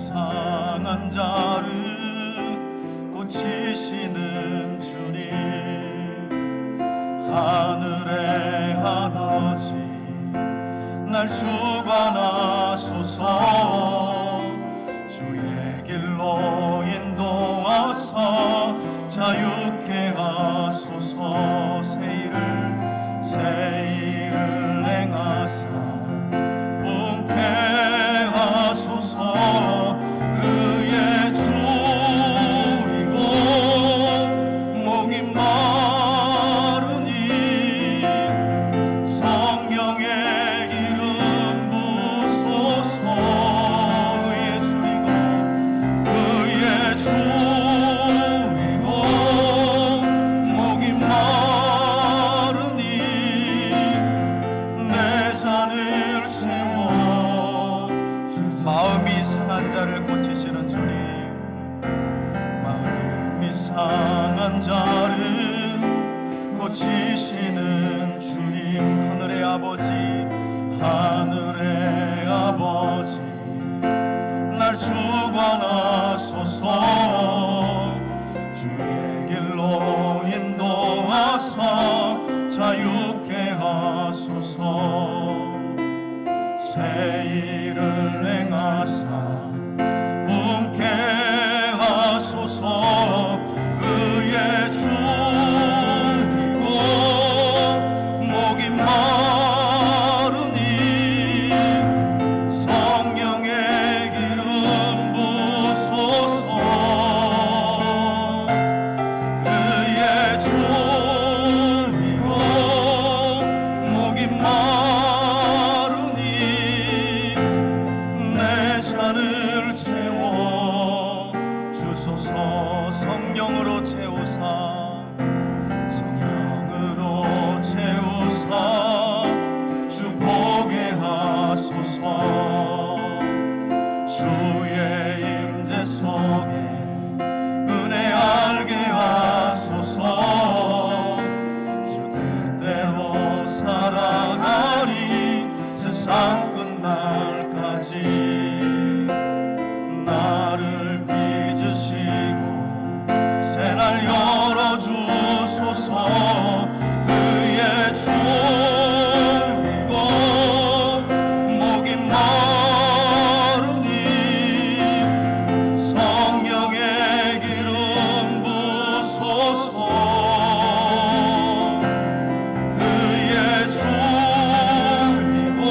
상한 자를 고치시는 주님, 하늘의 아버지 날 주관하소서. 주의 길로 인도하사 자유케 하소서. 새 일을 행하사 웅케 하소서. 의의 주이고 목이 마르니 성령의 기름 부소서. 의의 주이고 목이 마르니 내 잔을 채워. 마음이 상한 자를 고치시는 주님, 마음이 상한 자를 고치시는 주님, 하늘의 아버지 날 주관하소서. 주의 길로 인도하사 자유케 하소서. 새 일을 행하사 웅케 하소서. 의의 주이고 목이 마르니 성령의 기름 부소서. 의의 주이고 목이 마르니 내 잔을 채워 주소서. 성령으로 채우사, 성령으로 채우사 주 보게 하소서. 주의 임재 속에 은혜 알게 하소서. 주 뜻대로 살아가리 세상 끝날까지. 나를 빚으시고 새날 열어주소서. 의의 주이고 목이 마르니 성령의 기름 부소서. 의의 주이고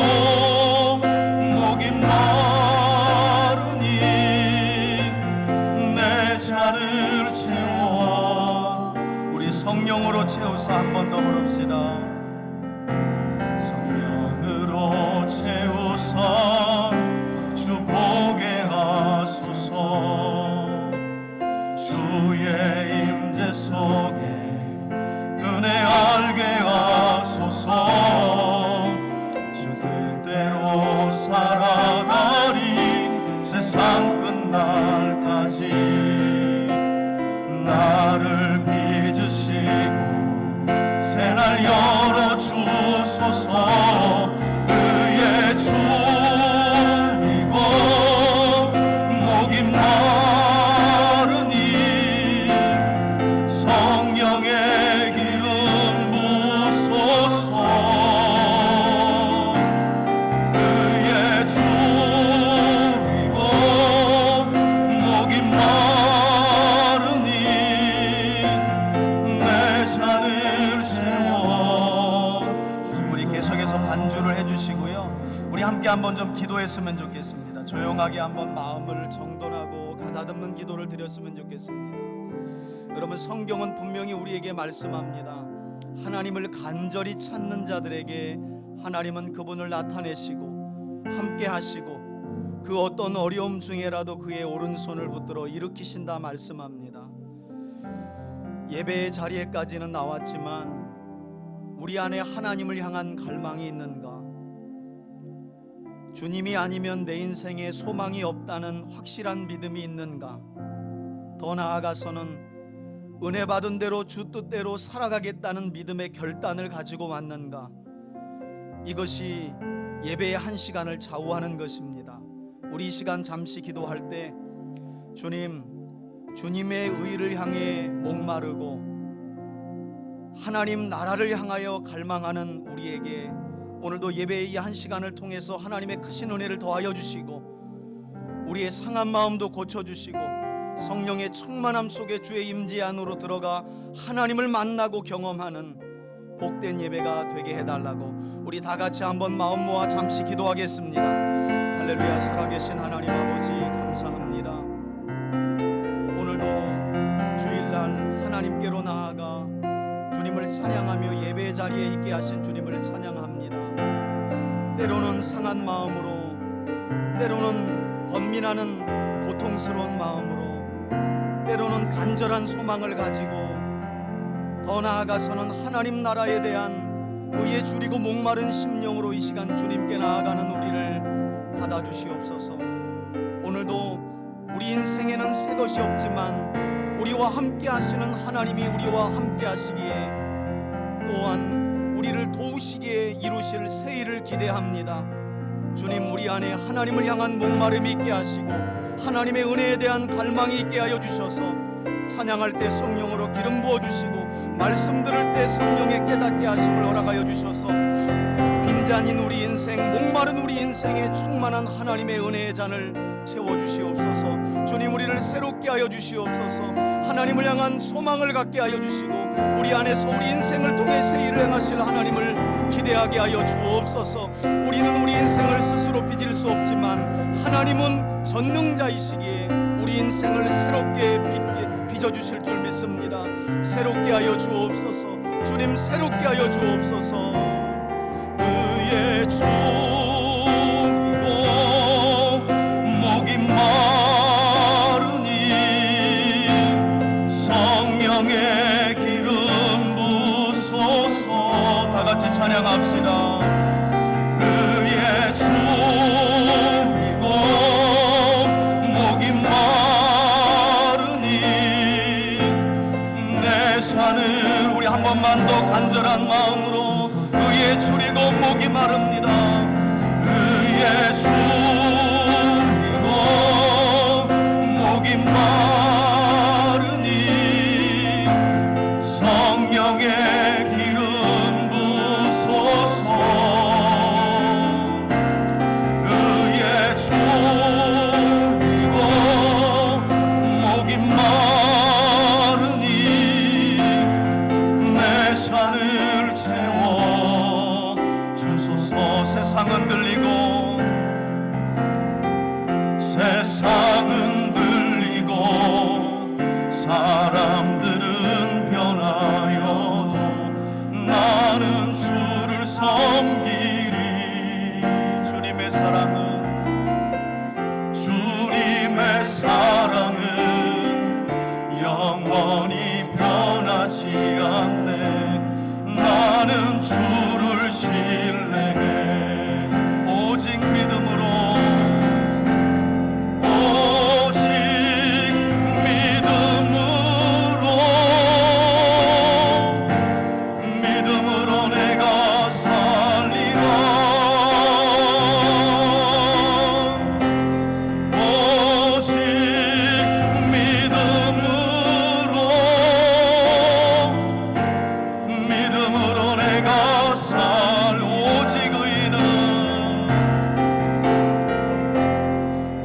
목이 마르니 내 잔을 채워. 우리 성령으로 채우사 한 번 더 부릅시다. 성령으로 채우사 주 보게 하소서. 주의 임재 속에 은혜 알게 하소서. 주 뜻대로 살아가리 세상 끝날까지. 나를 빚으시고 새날 열어주소서. 의의 주이고 목이 마르니 성령의 기름 부소서. 의의 주이고 목이 마르니 내 잔을 채워. 우리 계속해서 반주를 해주시고요. 우리 함께 한번 좀 기도했으면 좋겠습니다. 조용하게 한번 마음을 정돈하고 가다듬는 기도를 드렸으면 좋겠습니다. 여러분, 성경은 분명히 우리에게 말씀합니다. 하나님을 간절히 찾는 자들에게 하나님은 그분을 나타내시고 함께 하시고 그 어떤 어려움 중에라도 그의 오른손을 붙들어 일으키신다 말씀합니다. 예배의 자리에까지는 나왔지만 우리 안에 하나님을 향한 갈망이 있는가? 주님이 아니면 내 인생에 소망이 없다는 확실한 믿음이 있는가? 더 나아가서는 은혜 받은 대로 주 뜻대로 살아가겠다는 믿음의 결단을 가지고 왔는가? 이것이 예배의 한 시간을 좌우하는 것입니다. 우리 이 시간 잠시 기도할 때 주님의 의를 향해 목마르고 하나님 나라를 향하여 갈망하는 우리에게 오늘도 예배의 이 한 시간을 통해서 하나님의 크신 은혜를 더하여 주시고 우리의 상한 마음도 고쳐주시고 성령의 충만함 속에 주의 임재 안으로 들어가 하나님을 만나고 경험하는 복된 예배가 되게 해달라고 우리 다 같이 한번 마음 모아 잠시 기도하겠습니다. 할렐루야. 살아계신 하나님 아버지 감사합니다. 오늘도 주일날 하나님께로 나아가 주님을 찬양하며 예배 자리에 있게 하신 주님을 찬양합니다. 때로는 상한 마음으로, 때로는 번민하는 고통스러운 마음으로, 때로는 간절한 소망을 가지고 더 나아가서는 하나님 나라에 대한 의에 줄이고 목마른 심령으로 이 시간 주님께 나아가는 우리를 받아주시옵소서. 오늘도 우리 인생에는 새 것이 없지만 우리와 함께 하시는 하나님이 우리와 함께 하시기에 또한 우리를 도우시기에 이루실 새 일을 기대합니다. 주님, 우리 안에 하나님을 향한 목마름이 있게 하시고 하나님의 은혜에 대한 갈망이 있게 하여 주셔서 찬양할 때 성령으로 기름 부어주시고 말씀 들을 때 성령의 깨닫게 하심을 허락하여 주셔서 빈잔인 우리 인생, 목마른 우리 인생에 충만한 하나님의 은혜의 잔을 채워주시옵소서. 주님, 우리를 새롭게 하여 주시옵소서. 하나님을 향한 소망을 갖게 하여 주시고 우리 안에서 우리 인생을 통해 새 일을 행하실 하나님을 기대하게 하여 주옵소서. 우리는 우리 인생을 스스로 빚을 수 없지만 하나님은 전능자이시기에 우리 인생을 새롭게 빚어주실 줄 믿습니다. 새롭게 하여 주옵소서. 주님, 새롭게 하여 주옵소서. 의의 종이고 목이 마르니 성령의 기름 부소서. 다 같이 찬양합시다. 의의 종이고 목이 마르니 내 산을 우리 한 번만 더 간절한 마음으로 의에 줄이고 목이 마릅니다. 의에 줄이고 목이 마르니 성령의 기름 부소서. 의에 줄이고 목이 마르니 내 산을 채워 주소서. 세상은 들리고 세상은 들리고 사람들은 변하여도 나는 주를 섬기리. 주님의 사랑은 영원히 변하지 않네. 나는 주를 신뢰해 오직 믿음으로 내가 살리라. 오직 믿음으로 내가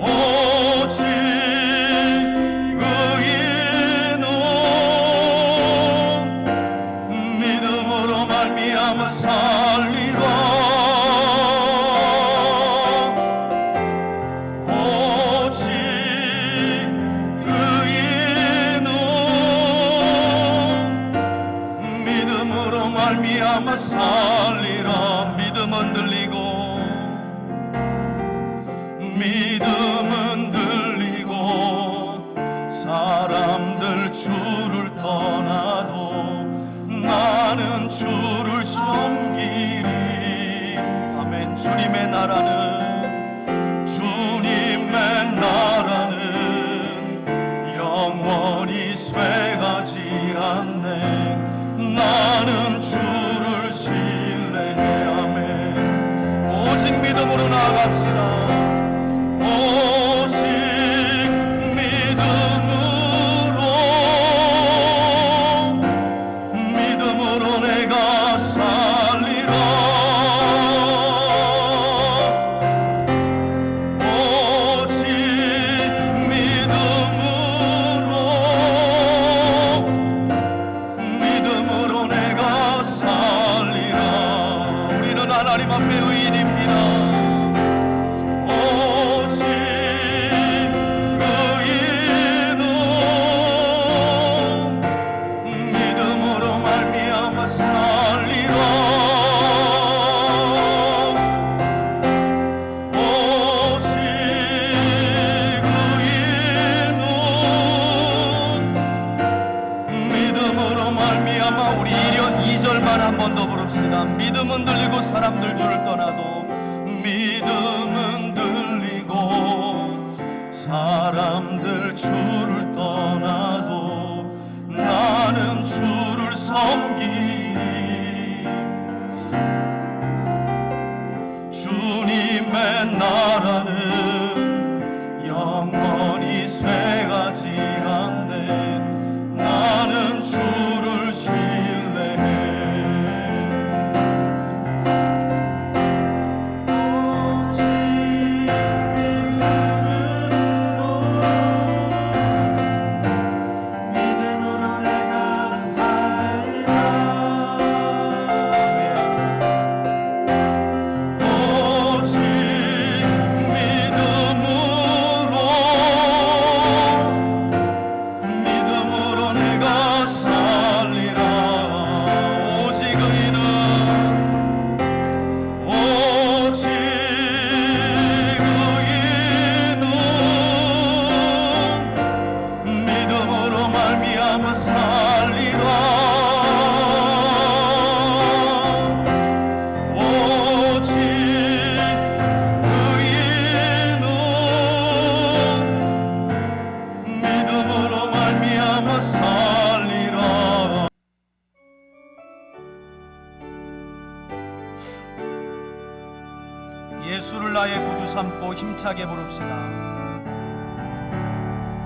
오직 의인은 믿음으로 말미암아 살리라. 오직 의인은 믿음으로 말미암아 살리라. 믿음은 들리고 사람들 주를 떠나도 나는 주를 섬기리. 아멘. 주님의 나라는 영원히 쇠하지 않네. 나는 주를 신뢰해. 아멘. 오직 믿음으로 나아갑시다. 하나님 앞에 의인입니다. 오직 의인은 믿음으로 말미암아 살리라. 오직 의인은 믿음으로 말미암아. 우리 2절만 한 번 더 부릅시다. 믿음은 들리고 사람들 줄을 떠나도, 믿음은 들리고 사람들 줄을 떠나도 나는 주를 섬기리. 주님의 나라는 영원히 쇠하지 않네. 나는 주를 신뢰해. 예수를 나의 구주 삼고 힘차게 부릅시다.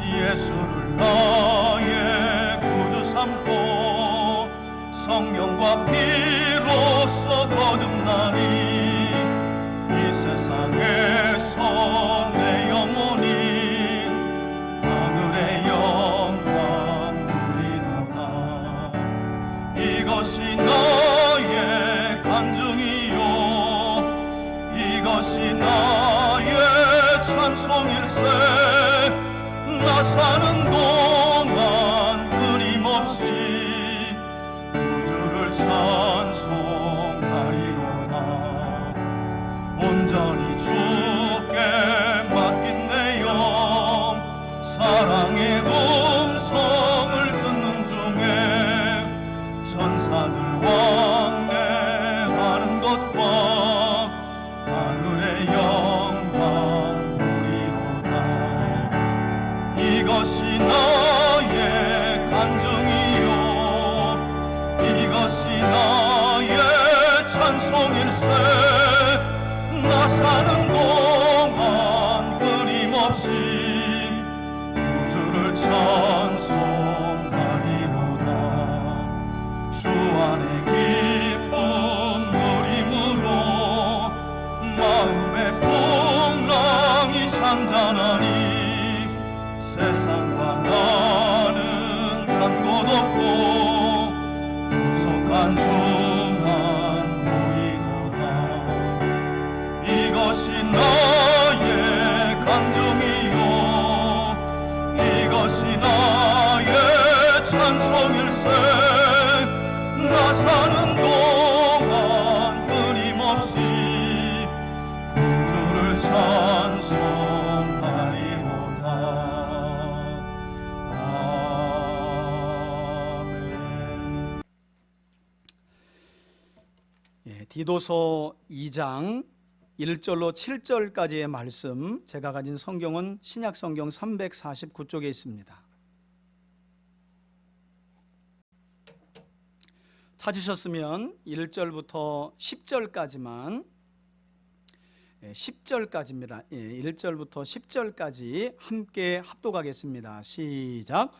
예수를 나의 구주 삼고 성령과 피로써 거듭나니 이 세상에서 내 영혼이 하늘의 영광 누리도다. 이것이 나의 간증이요 이것이 나의 찬송일세. 나 사는 동안 끊임없이 구주를 찬송하리로다. 온전히 주께 맡긴 내 영 사랑의 음성을 듣는 중에 천사들 왕래하는 것과 하늘의 영광 보리로다. 이것이 나의 간증이요 이것이 나의 찬송일세. 나 사는 동안 끊임없이 구주를 찬송하리로다. 주 안에 기쁨 누림으로 마음의 풍랑이 잔잔하니 세상과 나는 간 곳 없고 구속한 주만 보이도다. 이것이 나의 간증이요 이것이 나의 찬송일세. 나 사는 동안 끊임없이 구주를 찬송하리로다. 아멘. 디도서 2장 1절로 7절까지의 말씀, 제가 가진 성경은 신약성경 349쪽에 있습니다. 찾으셨으면 1절부터 10절까지만 10절까지입니다. 1절부터 10절까지 함께 합독하겠습니다. 시작.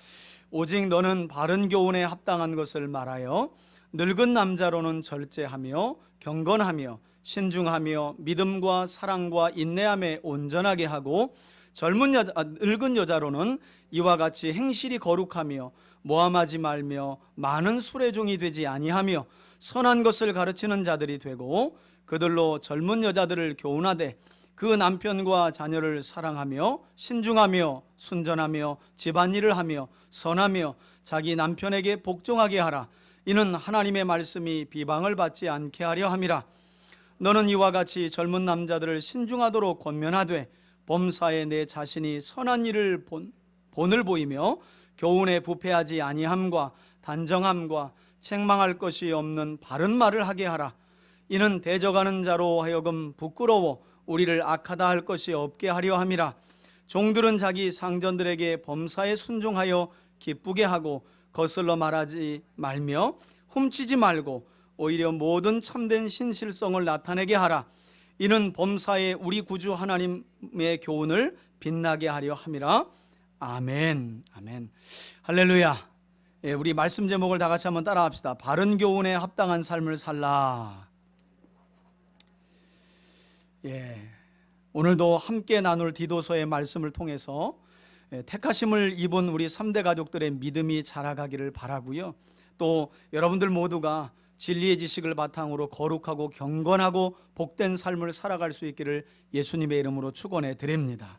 오직 너는 바른 교훈에 합당한 것을 말하여 늙은 남자로는 절제하며 경건하며 신중하며 믿음과 사랑과 인내함에 온전하게 하고 늙은 여자로는 이와 같이 행실이 거룩하며 모함하지 말며 많은 술의 종이 되지 아니하며 선한 것을 가르치는 자들이 되고 그들로 젊은 여자들을 교훈하되 그 남편과 자녀를 사랑하며 신중하며 순전하며 집안일을 하며 선하며 자기 남편에게 복종하게 하라. 이는 하나님의 말씀이 비방을 받지 않게 하려 함이라. 너는 이와 같이 젊은 남자들을 신중하도록 권면하되 범사에 내 자신이 선한 일을 본을 보이며 교훈에 부패하지 아니함과 단정함과 책망할 것이 없는 바른 말을 하게 하라. 이는 대적하는 자로 하여금 부끄러워 우리를 악하다 할 것이 없게 하려 함이라. 종들은 자기 상전들에게 범사에 순종하여 기쁘게 하고 거슬러 말하지 말며 훔치지 말고 오히려 모든 참된 신실성을 나타내게 하라. 이는 범사에 우리 구주 하나님의 교훈을 빛나게 하려 함이라. 아멘. 아멘. 할렐루야. 우리 말씀 제목을 다 같이 한번 따라 합시다. 바른 교훈에 합당한 삶을 살라. 오늘도 함께 나눌 디도서의 말씀을 통해서 택하심을 입은 우리 3대 가족들의 믿음이 자라가기를 바라고요. 또 여러분들 모두가 진리의 지식을 바탕으로 거룩하고 경건하고 복된 삶을 살아갈 수 있기를 예수님의 이름으로 축원해 드립니다.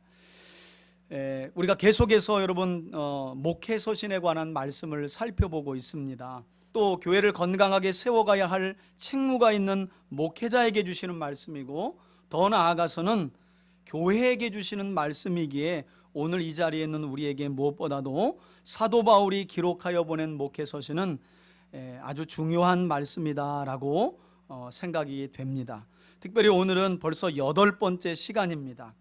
우리가 계속해서 여러분 목회 서신에 관한 말씀을 살펴보고 있습니다. 또 교회를 건강하게 세워가야 할 책무가 있는 목회자에게 주시는 말씀이고 더 나아가서는 교회에게 주시는 말씀이기에 오늘 이 자리에 있는 우리에게 무엇보다도 사도 바울이 기록하여 보낸 목회 서신은 아주 중요한 말씀이다라고 생각이 됩니다. 특별히 오늘은 벌써 8번째 시간입니다.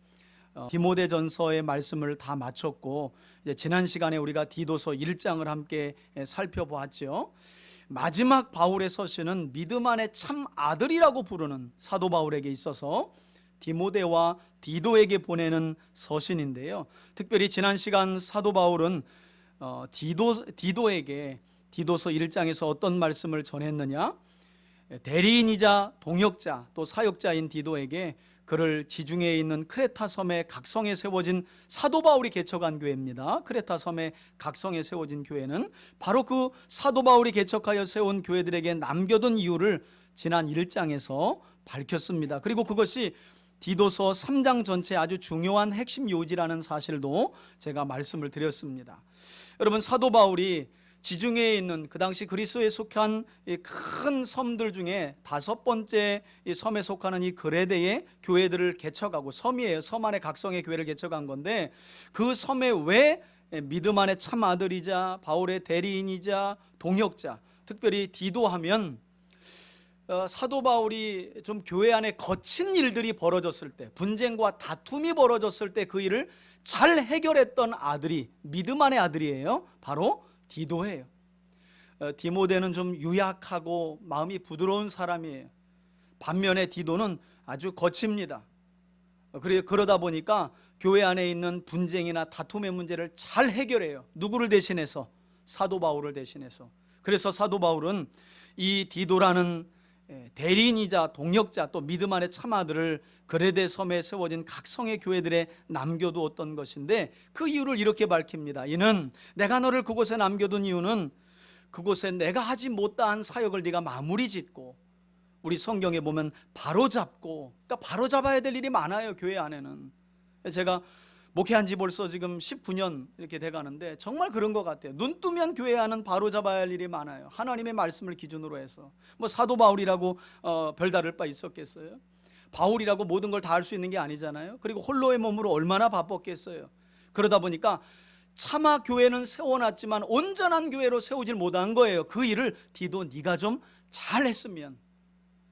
디모데전서의 말씀을 다 마쳤고 이제 지난 시간에 우리가 디도서 1장을 함께 살펴보았죠. 마지막 바울의 서신은 믿음 안의 참 아들이라고 부르는 사도 바울에게 있어서 디모데와 디도에게 보내는 서신인데요. 특별히 지난 시간 사도 바울은 디도에게 디도서 1장에서 어떤 말씀을 전했느냐? 대리인이자 동역자 또 사역자인 디도에게 그를 지중해에 있는 크레타 섬의 각성에 세워진 사도 바울이 개척한 교회입니다. 크레타 섬의 각성에 세워진 교회는 바로 그 사도 바울이 개척하여 세운 교회들에게 남겨둔 이유를 지난 1장에서 밝혔습니다. 그리고 그것이 디도서 3장 전체 아주 중요한 핵심 요지라는 사실도 제가 말씀을 드렸습니다. 여러분, 사도 바울이 지중해에 있는 그 당시 그리스도에 속한 큰 섬들 중에 5번째 이 섬에 속하는 이 그레데의 교회들을 개척하고, 섬이에요. 섬 안에 각성의 교회를 개척한 건데, 그 섬에 왜 믿음 안의 참 아들이자 바울의 대리인이자 동역자, 특별히 디도하면 사도 바울이 좀 교회 안에 거친 일들이 벌어졌을 때, 분쟁과 다툼이 벌어졌을 때 그 일을 잘 해결했던 아들이 믿음 안의 아들이에요. 바로 디도예요. 디모데는 좀 유약하고 마음이 부드러운 사람이에요. 반면에 디도는 아주 거칩니다. 그러다 보니까 교회 안에 있는 분쟁이나 다툼의 문제를 잘 해결해요. 누구를 대신해서? 사도 바울을 대신해서. 그래서 사도 바울은 이 디도라는 대리인이자 동역자 또 믿음 안의 참아들을 그레데 섬에 세워진 각성의 교회들에 남겨두었던 것인데, 그 이유를 이렇게 밝힙니다. 이는 내가 너를 그곳에 남겨둔 이유는 그곳에 내가 하지 못한 사역을 네가 마무리 짓고, 우리 성경에 보면 바로잡고, 그러니까 바로잡아야 될 일이 많아요. 교회 안에는. 제가 목회한 지 벌써 지금 19년 이렇게 돼가는데 정말 그런 것 같아요. 눈 뜨면 교회 안은 바로잡아야 할 일이 많아요. 하나님의 말씀을 기준으로 해서. 뭐 사도 바울이라고 별다를 바 있었겠어요? 바울이라고 모든 걸 다 할 수 있는 게 아니잖아요. 그리고 홀로의 몸으로 얼마나 바빴겠어요. 그러다 보니까 차마 교회는 세워놨지만 온전한 교회로 세우질 못한 거예요. 그 일을 디도 네가 좀 잘했으면.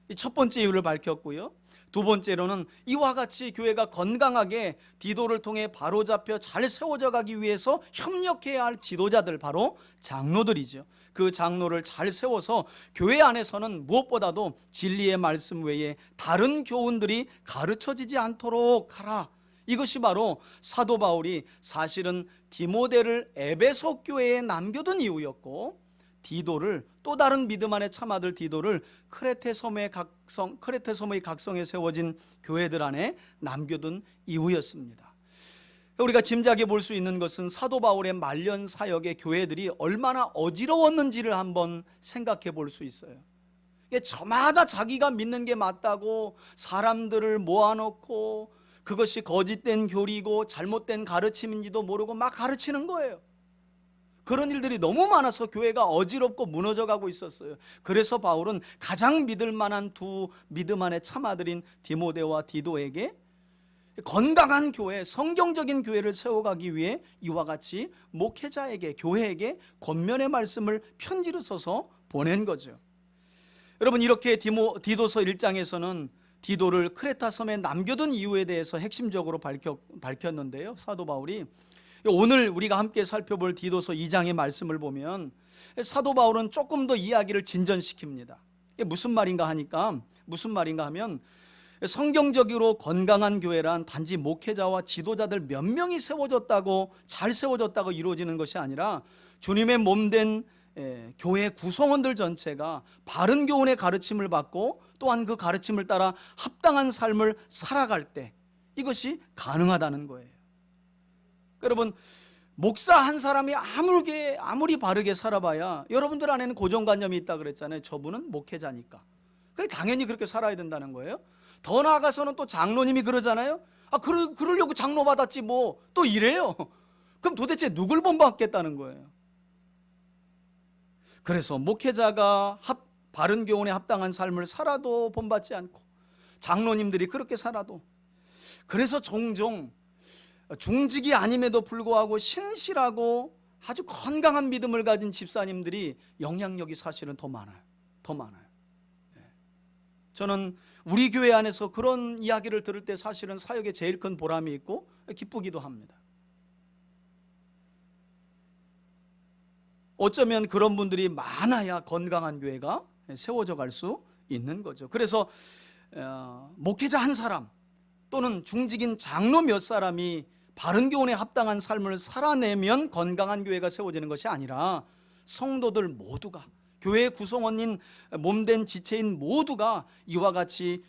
이 첫 번째 이유를 밝혔고요. 두 번째로는 이와 같이 교회가 건강하게 디도를 통해 바로잡혀 잘 세워져 가기 위해서 협력해야 할 지도자들, 바로 장로들이죠. 그 장로를 잘 세워서 교회 안에서는 무엇보다도 진리의 말씀 외에 다른 교훈들이 가르쳐지지 않도록 하라. 이것이 바로 사도 바울이 사실은 디모데를 에베소 교회에 남겨둔 이유였고, 디도를, 또 다른 믿음 안의 참아들 디도를 크레테 섬의 각성에 세워진 교회들 안에 남겨둔 이유였습니다. 우리가 짐작해 볼 수 있는 것은 사도 바울의 말년 사역의 교회들이 얼마나 어지러웠는지를 한번 생각해 볼 수 있어요. 저마다 자기가 믿는 게 맞다고 사람들을 모아놓고 그것이 거짓된 교리고 잘못된 가르침인지도 모르고 막 가르치는 거예요. 그런 일들이 너무 많아서 교회가 어지럽고 무너져가고 있었어요. 그래서 바울은 가장 믿을 만한 두 믿음 안의 참아들인 디모데와 디도에게 건강한 교회, 성경적인 교회를 세워가기 위해 이와 같이 목회자에게, 교회에게 권면의 말씀을 편지로 써서 보낸 거죠. 여러분, 이렇게 디도서 1장에서는 디도를 크레타 섬에 남겨둔 이유에 대해서 핵심적으로 밝혔는데요. 사도 바울이 오늘 우리가 함께 살펴볼 디도서 2장의 말씀을 보면 사도 바울은 조금 더 이야기를 진전시킵니다. 이게 무슨 말인가 하면 성경적으로 건강한 교회란 단지 목회자와 지도자들 몇 명이 잘 세워졌다고 이루어지는 것이 아니라 주님의 몸된 교회 구성원들 전체가 바른 교훈의 가르침을 받고 또한 그 가르침을 따라 합당한 삶을 살아갈 때 이것이 가능하다는 거예요. 여러분, 목사 한 사람이 아무리 바르게 살아봐야 여러분들 안에는 고정관념이 있다 그랬잖아요. 저분은 목회자니까. 그래, 당연히 그렇게 살아야 된다는 거예요. 더 나아가서는 또 장로님이 그러잖아요. 그러려고 장로 받았지 뭐 또 이래요. 그럼 도대체 누굴 본받겠다는 거예요. 그래서 목회자가 바른 교훈에 합당한 삶을 살아도 본받지 않고 장로님들이 그렇게 살아도, 그래서 종종 중직이 아님에도 불구하고 신실하고 아주 건강한 믿음을 가진 집사님들이 영향력이 사실은 더 많아요. 저는 우리 교회 안에서 그런 이야기를 들을 때 사실은 사역에 제일 큰 보람이 있고 기쁘기도 합니다. 어쩌면 그런 분들이 많아야 건강한 교회가 세워져 갈 수 있는 거죠. 그래서 목회자 한 사람 또는 중직인 장로 몇 사람이 바른 교훈에 합당한 삶을 살아내면 건강한 교회가 세워지는 것이 아니라 성도들 모두가, 교회 구성원인 몸된 지체인 모두가 이와 같이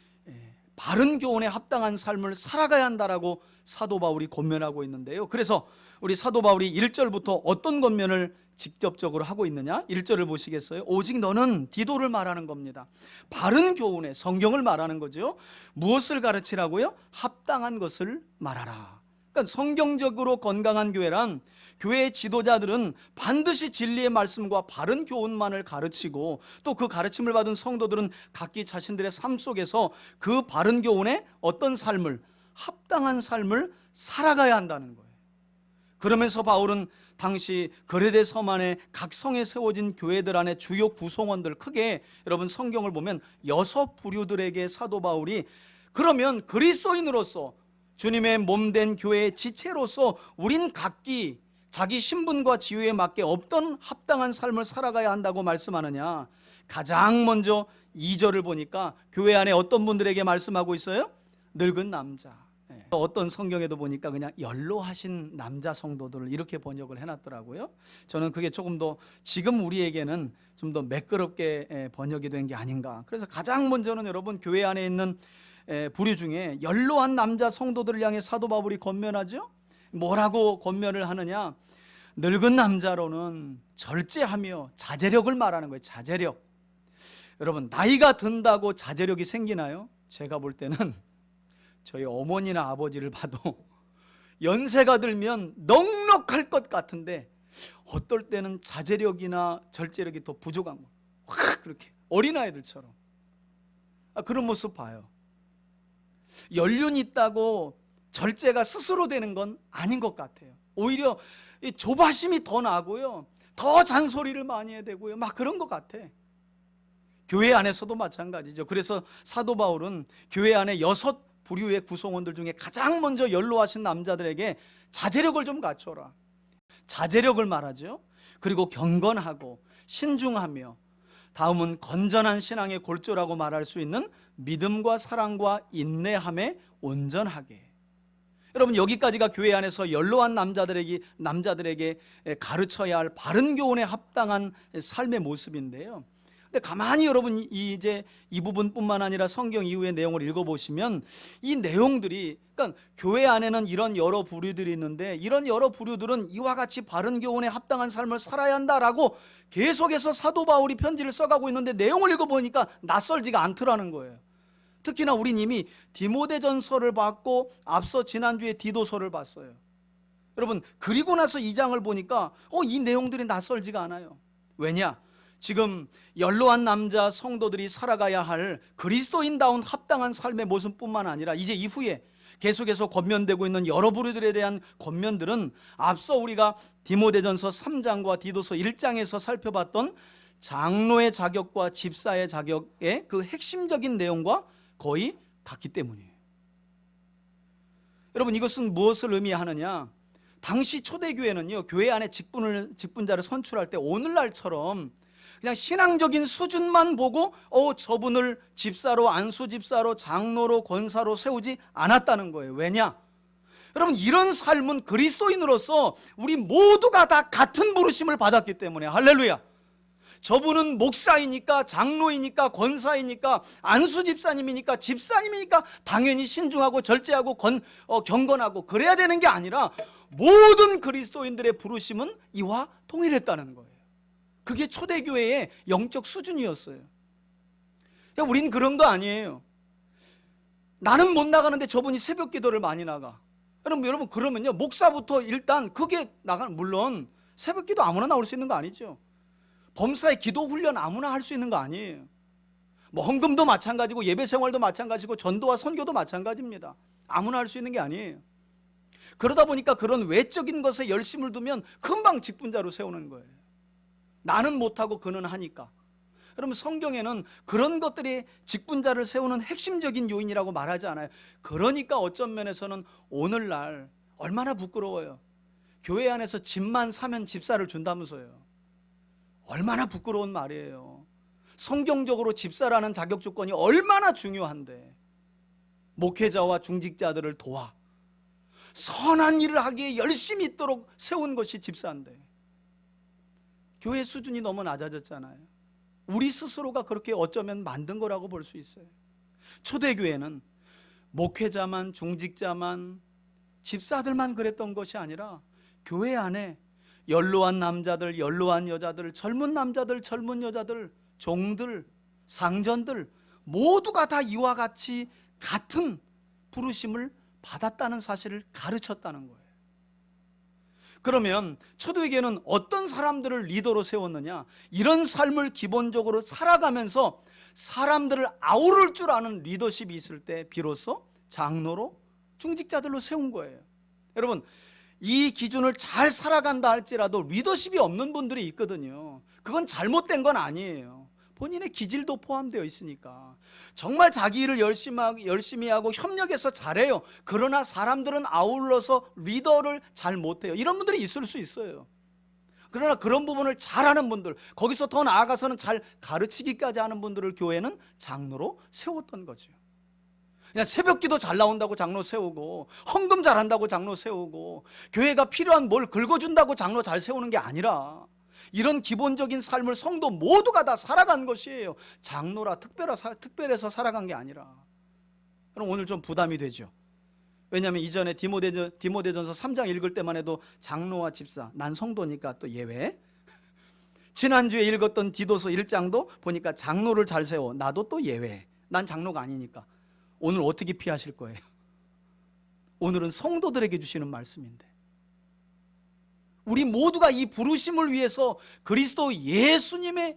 바른 교훈에 합당한 삶을 살아가야 한다라고 사도 바울이 권면하고 있는데요. 그래서 우리 사도 바울이 1절부터 어떤 권면을 직접적으로 하고 있느냐? 1절을 보시겠어요? 오직 너는 디도를 말하는 겁니다. 바른 교훈에, 성경을 말하는 거죠. 무엇을 가르치라고요? 합당한 것을 말하라. 그러니까 성경적으로 건강한 교회란 교회의 지도자들은 반드시 진리의 말씀과 바른 교훈만을 가르치고 또 그 가르침을 받은 성도들은 각기 자신들의 삶 속에서 그 바른 교훈에 어떤 삶을, 합당한 삶을 살아가야 한다는 거예요. 그러면서 바울은 당시 그레데 섬 안에 각 성에 세워진 교회들 안에 주요 구성원들, 크게 여러분 성경을 보면 6부류들에게 사도 바울이, 그러면 그리스도인으로서 주님의 몸된 교회의 지체로서 우린 각기 자기 신분과 지위에 맞게 어떤 합당한 삶을 살아가야 한다고 말씀하느냐? 가장 먼저 2절을 보니까 교회 안에 어떤 분들에게 말씀하고 있어요? 늙은 남자. 어떤 성경에도 보니까 그냥 연로하신 남자 성도들을 이렇게 번역을 해놨더라고요. 저는 그게 조금 더 지금 우리에게는 좀 더 매끄럽게 번역이 된 게 아닌가. 그래서 가장 먼저는 여러분 교회 안에 있는 부류 중에 연로한 남자 성도들을 향해 사도 바울이 권면하죠. 뭐라고 권면을 하느냐? 늙은 남자로는 절제하며 자제력을 말하는 거예요. 자제력. 여러분, 나이가 든다고 자제력이 생기나요? 제가 볼 때는 저희 어머니나 아버지를 봐도 연세가 들면 넉넉할 것 같은데 어떨 때는 자제력이나 절제력이 더 부족한 거예요. 확 그렇게 어린아이들처럼 그런 모습 봐요. 연륜이 있다고 절제가 스스로 되는 건 아닌 것 같아요. 오히려 이 조바심이 더 나고요, 더 잔소리를 많이 해야 되고요, 막 그런 것 같아. 교회 안에서도 마찬가지죠. 그래서 사도 바울은 교회 안에 6부류의 구성원들 중에 가장 먼저 연로하신 남자들에게 자제력을 좀 갖춰라, 자제력을 말하죠. 그리고 경건하고 신중하며, 다음은 건전한 신앙의 골조라고 말할 수 있는 믿음과 사랑과 인내함에 온전하게. 여러분, 여기까지가 교회 안에서 연로한 남자들에게 가르쳐야 할 바른 교훈에 합당한 삶의 모습인데요. 근데 가만히 여러분 이제 이 부분뿐만 아니라 성경 이후의 내용을 읽어보시면 이 내용들이, 그러니까 교회 안에는 이런 여러 부류들이 있는데 이런 여러 부류들은 이와 같이 바른 교훈에 합당한 삶을 살아야 한다라고 계속해서 사도 바울이 편지를 써가고 있는데 내용을 읽어보니까 낯설지가 않더라는 거예요. 특히나 우린 이미 디모데전서를 봤고 앞서 지난주에 디도서를 봤어요. 여러분, 그리고 나서 이 장을 보니까 이 내용들이 낯설지가 않아요. 왜냐? 지금 연로한 남자 성도들이 살아가야 할 그리스도인다운 합당한 삶의 모습뿐만 아니라 이제 이후에 계속해서 권면되고 있는 여러 부류들에 대한 권면들은 앞서 우리가 디모데전서 3장과 디도서 1장에서 살펴봤던 장로의 자격과 집사의 자격의 그 핵심적인 내용과 거의 같기 때문이에요. 여러분, 이것은 무엇을 의미하느냐? 당시 초대교회는요, 교회 안에 직분자를 선출할 때 오늘날처럼 그냥 신앙적인 수준만 보고 저분을 집사로, 안수집사로, 장로로, 권사로 세우지 않았다는 거예요. 왜냐? 여러분, 이런 삶은 그리스도인으로서 우리 모두가 다 같은 부르심을 받았기 때문에. 할렐루야. 저분은 목사이니까, 장로이니까, 권사이니까, 안수집사님이니까, 집사님이니까 당연히 신중하고 절제하고 경건하고 그래야 되는 게 아니라 모든 그리스도인들의 부르심은 이와 동일했다는 거예요. 그게 초대교회의 영적 수준이었어요. 우린 그런 거 아니에요. 나는 못 나가는데 저분이 새벽 기도를 많이 나가. 여러분 그러면요, 목사부터 일단 그게 물론 새벽 기도 아무나 나올 수 있는 거 아니죠. 범사의 기도 훈련 아무나 할 수 있는 거 아니에요. 헌금도 마찬가지고 예배 생활도 마찬가지고 전도와 선교도 마찬가지입니다. 아무나 할 수 있는 게 아니에요. 그러다 보니까 그런 외적인 것에 열심을 두면 금방 직분자로 세우는 거예요. 나는 못하고 그는 하니까. 여러분, 성경에는 그런 것들이 직분자를 세우는 핵심적인 요인이라고 말하지 않아요. 그러니까 어떤 면에서는 오늘날 얼마나 부끄러워요. 교회 안에서 집만 사면 집사를 준다면서요. 얼마나 부끄러운 말이에요. 성경적으로 집사라는 자격 조건이 얼마나 중요한데 목회자와 중직자들을 도와 선한 일을 하기에 열심히 있도록 세운 것이 집사인데 교회 수준이 너무 낮아졌잖아요. 우리 스스로가 그렇게 어쩌면 만든 거라고 볼 수 있어요. 초대교회는 목회자만, 중직자만, 집사들만 그랬던 것이 아니라 교회 안에 연로한 남자들, 연로한 여자들, 젊은 남자들, 젊은 여자들, 종들, 상전들 모두가 다 이와 같이 같은 부르심을 받았다는 사실을 가르쳤다는 거예요. 그러면 초대교회는 어떤 사람들을 리더로 세웠느냐? 이런 삶을 기본적으로 살아가면서 사람들을 아우를 줄 아는 리더십이 있을 때 비로소 장로로, 중직자들로 세운 거예요. 여러분, 이 기준을 잘 살아간다 할지라도 리더십이 없는 분들이 있거든요. 그건 잘못된 건 아니에요. 본인의 기질도 포함되어 있으니까. 정말 자기 일을 열심히 하고 협력해서 잘해요. 그러나 사람들은 아울러서 리더를 잘 못해요. 이런 분들이 있을 수 있어요. 그러나 그런 부분을 잘하는 분들, 거기서 더 나아가서는 잘 가르치기까지 하는 분들을 교회는 장로로 세웠던 거죠. 그냥 새벽기도 잘 나온다고 장로 세우고, 헌금 잘한다고 장로 세우고, 교회가 필요한 뭘 긁어준다고 장로 잘 세우는 게 아니라 이런 기본적인 삶을 성도 모두가 다 살아간 것이에요. 장로라 특별해서 살아간 게 아니라. 그럼 오늘 좀 부담이 되죠. 왜냐하면 이전에 디모데전서 3장 읽을 때만 해도 장로와 집사, 난 성도니까 또 예외. 지난주에 읽었던 디도서 1장도 보니까 장로를 잘 세워, 나도 또 예외. 난 장로가 아니니까. 오늘 어떻게 피하실 거예요? 오늘은 성도들에게 주시는 말씀인데, 우리 모두가 이 부르심을 위해서 그리스도 예수님의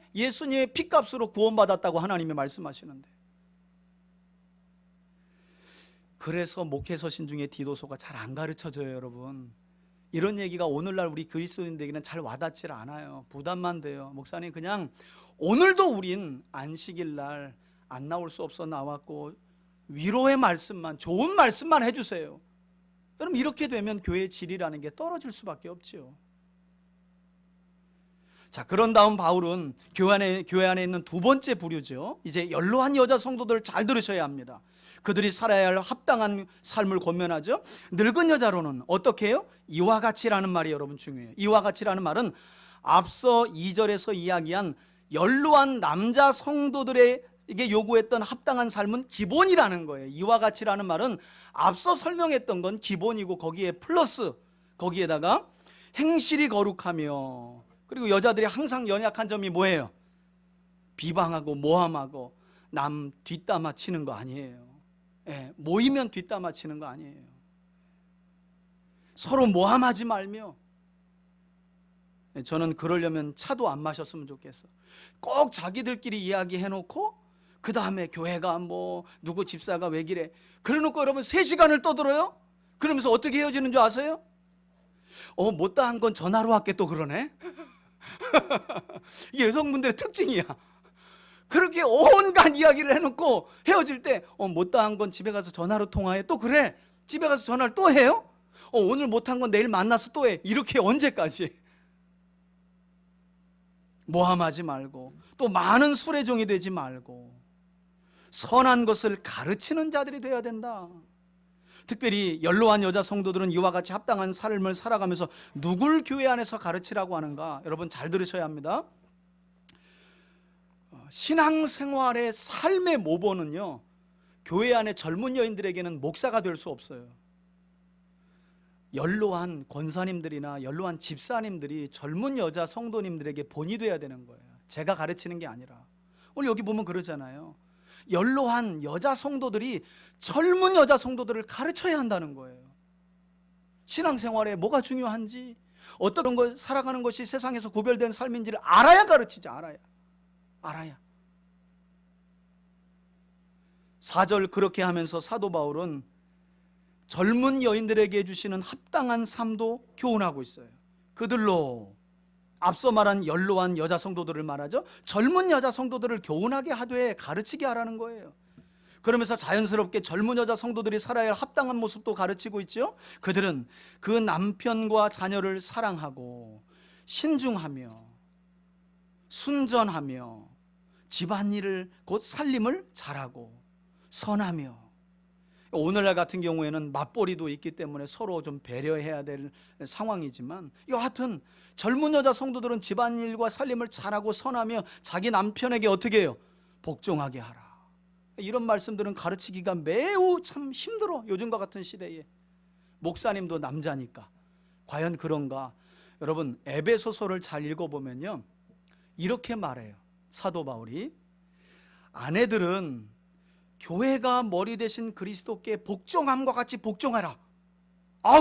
피값으로 구원받았다고 하나님이 말씀하시는데, 그래서 목회서신 중에 디도서가 잘 안 가르쳐져요. 여러분, 이런 얘기가 오늘날 우리 그리스도인들에게는 잘 와닿지 않아요. 부담만 돼요. 목사님, 그냥 오늘도 우린 안식일 날 안 나올 수 없어 나왔고 위로의 말씀만, 좋은 말씀만 해주세요. 여러분, 이렇게 되면 교회의 질이라는 게 떨어질 수밖에 없지요. 자, 그런 다음 바울은 교회 안에 있는 두 번째 부류죠. 이제 연로한 여자 성도들을 잘 들으셔야 합니다. 그들이 살아야 할 합당한 삶을 권면하죠. 늙은 여자로는 어떻게 해요? 이와 같이라는 말이 여러분 중요해요. 이와 같이라는 말은 앞서 2절에서 이야기한 연로한 남자 성도들에게 요구했던 합당한 삶은 기본이라는 거예요. 이와 같이라는 말은 앞서 설명했던 건 기본이고 거기에 플러스, 거기에다가 행실이 거룩하며, 그리고 여자들이 항상 연약한 점이 뭐예요? 비방하고 모함하고 남 뒷담화 치는 거 아니에요. 모이면 뒷담화 치는 거 아니에요. 서로 모함하지 말며, 저는 그러려면 차도 안 마셨으면 좋겠어. 꼭 자기들끼리 이야기해놓고 그 다음에 교회가 뭐 누구 집사가 왜 이래, 그래놓고 여러분 3시간을 떠들어요. 그러면서 어떻게 헤어지는 줄 아세요? 못다한 건 전화로 할게 또 그러네. 이게 여성분들의 특징이야. 그렇게 온갖 이야기를 해놓고 헤어질 때 못다한 건 집에 가서 전화로 통화해. 또 그래, 집에 가서 전화를 또 해요? 오늘 못한 건 내일 만나서 또 해. 이렇게 언제까지? 모함하지 말고, 또 많은 술의 종이 되지 말고 선한 것을 가르치는 자들이 되어야 된다. 특별히 연로한 여자 성도들은 이와 같이 합당한 삶을 살아가면서 누굴 교회 안에서 가르치라고 하는가? 여러분 잘 들으셔야 합니다. 신앙생활의 삶의 모본은요, 교회 안에 젊은 여인들에게는 목사가 될 수 없어요. 연로한 권사님들이나 연로한 집사님들이 젊은 여자 성도님들에게 본이 돼야 되는 거예요. 제가 가르치는 게 아니라. 오늘 여기 보면 그러잖아요. 연로한 여자 성도들이 젊은 여자 성도들을 가르쳐야 한다는 거예요. 신앙생활에 뭐가 중요한지, 어떤 걸 살아가는 것이 세상에서 구별된 삶인지를 알아야 가르치지. 알아야. 4절 그렇게 하면서 사도 바울은 젊은 여인들에게 주시는 합당한 삶도 교훈하고 있어요. 그들로, 앞서 말한 연로한 여자 성도들을 말하죠. 젊은 여자 성도들을 교훈하게 하되 가르치게 하라는 거예요. 그러면서 자연스럽게 젊은 여자 성도들이 살아야 할 합당한 모습도 가르치고 있죠. 그들은 그 남편과 자녀를 사랑하고 신중하며 순전하며 집안일을 곧 살림을 잘하고 선하며, 오늘날 같은 경우에는 맞벌이도 있기 때문에 서로 좀 배려해야 될 상황이지만, 여하튼 젊은 여자 성도들은 집안일과 살림을 잘하고 선하며 자기 남편에게 어떻게 해요? 복종하게 하라. 이런 말씀들은 가르치기가 매우 참 힘들어. 요즘과 같은 시대에. 목사님도 남자니까 과연 그런가? 여러분 에베소서를 잘 읽어보면요, 이렇게 말해요. 사도 바울이 아내들은 교회가 머리 대신 그리스도께 복종함과 같이 복종하라.